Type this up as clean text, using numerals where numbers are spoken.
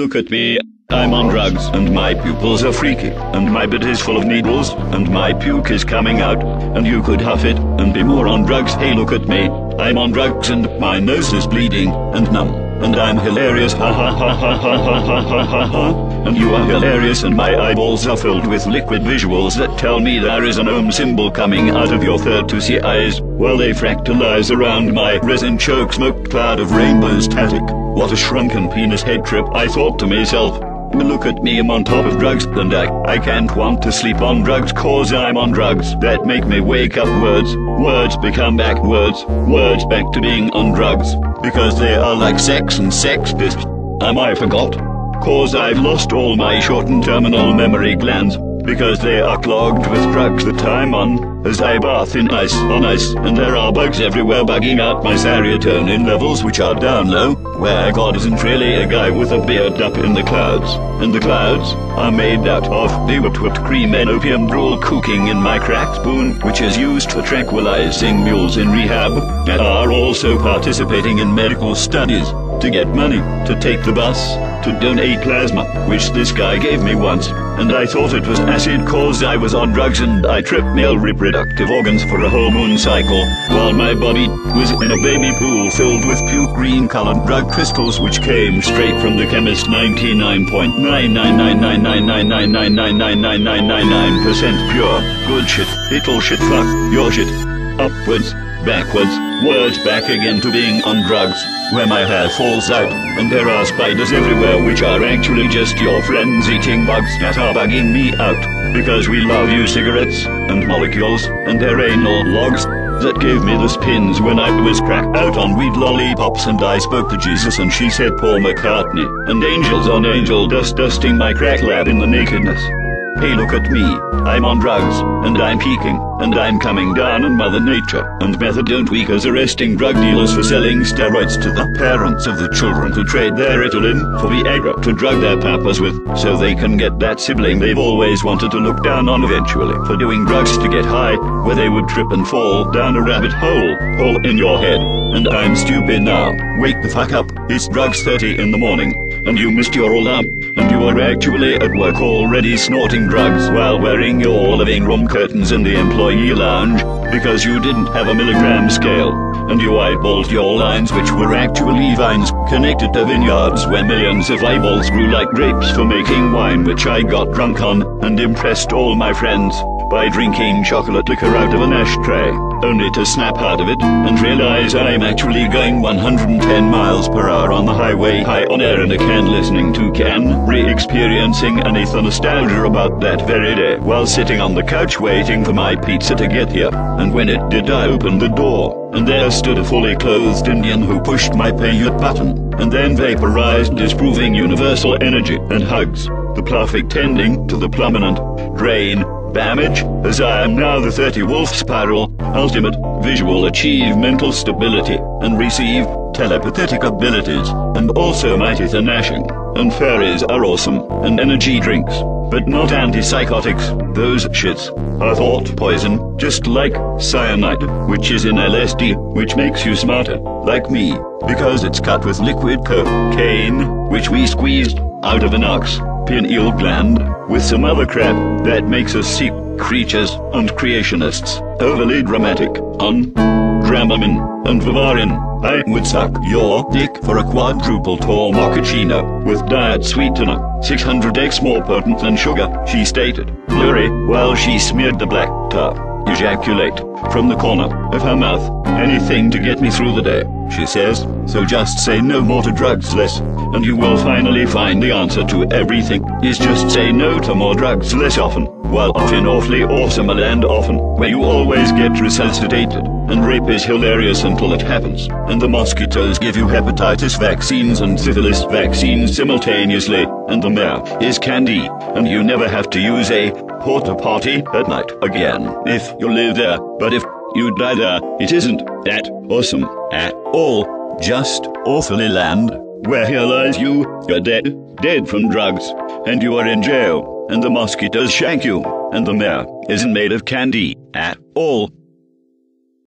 Look at me. I'm on drugs, and my pupils are freaky, and my bit is full of needles, and my puke is coming out, and you could huff it, and be more on drugs. Hey, look at me. I'm on drugs, and my nose is bleeding, and numb, and I'm hilarious, ha ha ha ha ha ha ha ha ha ha. And you are hilarious, and my eyeballs are filled with liquid visuals that tell me there is an ohm symbol coming out of your third to see eyes, while they fractalize around my resin choke smoked cloud of rainbow static. What a shrunken penis head trip, I thought to myself. Look at me, I'm on top of drugs, and I can't want to sleep on drugs cause I'm on drugs that make me wake up. Words become back words back to being on drugs, because they are like sex and sex piss. I forgot, cause I've lost all my shortened terminal memory glands, because they are clogged with drugs that I'm on, as I bath in ice on ice, and there are bugs everywhere bugging out my serotonin levels, which are down low, where God isn't really a guy with a beard up in the clouds, and the clouds are made out of the whipped cream and opium drool cooking in my crack spoon, which is used for tranquilizing mules in rehab, that are also participating in medical studies, to get money, to take the bus, to donate plasma, which this guy gave me once, and I thought it was acid cause I was on drugs, and I tripped male reproductive organs for a whole moon cycle, while my body was in a baby pool filled with puke green colored drug crystals which came straight from the chemist. 99.9999999999999% pure, good shit, it'll shit fuck your shit, upwards, backwards, words back again to being on drugs, where my hair falls out, and there are spiders everywhere which are actually just your friends eating bugs that are bugging me out, because we love you cigarettes, and molecules, and their anal logs, that gave me the spins when I was cracked out on weed lollipops, and I spoke to Jesus and she said Paul McCartney, and angels on angel dust dusting my crack lab in the nakedness. Hey, look at me. I'm on drugs, and I'm peaking, and I'm coming down on Mother Nature, and methadone tweakers arresting drug dealers for selling steroids to the parents of the children to trade their Ritalin for Viagra to drug their papas with, so they can get that sibling they've always wanted to look down on eventually, for doing drugs to get high, where they would trip and fall down a rabbit hole in your head. And I'm stupid now. Wake the fuck up. It's drugs 30 in the morning, and you missed your alarm, and you are actually at work already snorting drugs while wearing your living room curtains in the employee lounge, because you didn't have a milligram scale, and you eyeballed your lines which were actually vines connected to vineyards where millions of eyeballs grew like grapes for making wine, which I got drunk on and impressed all my friends by drinking chocolate liquor out of an ashtray, only to snap out of it and realize I'm actually going 110 miles per hour on the highway, high on air in a can, listening to Can, re-experiencing an ether nostalgia about that very day, while sitting on the couch waiting for my pizza to get here. And when it did, I opened the door, and there stood a fully clothed Indian who pushed my pay it button, and then vaporized, disproving universal energy and hugs, the perfect ending to the permanent drain damage, as I am now the 30 wolf spiral, ultimate visual, achieve mental stability, and receive telepathic abilities, and also my teeth are gnashing, and fairies are awesome, and energy drinks, but not antipsychotics. Those shits are thought poison, just like cyanide, which is in LSD, which makes you smarter, like me, because it's cut with liquid cocaine, which we squeezed out of an ox pineal gland, with some other crap that makes us seek creatures and creationists, overly dramatic, on Dramamine and Vivarin. I would suck your dick for a quadruple tall mochaccino, with diet sweetener, 600x more potent than sugar, she stated, blurry, while she smeared the black tar. Ejaculate from the corner of her mouth. Anything to get me through the day, she says, so just say no more to drugs less, and you will finally find the answer to everything, is just say no to more drugs less often, while often awfully awesome and often, where you always get resuscitated, and rape is hilarious until it happens, and the mosquitoes give you hepatitis vaccines and syphilis vaccines simultaneously, and the mayor is candy, and you never have to use a porta potty at night again, if you live there, but if you die there, it isn't that awesome at all, just awfully land, where here lies you're dead from drugs, and you are in jail, and the mosquitoes shank you, and the mayor isn't made of candy at all.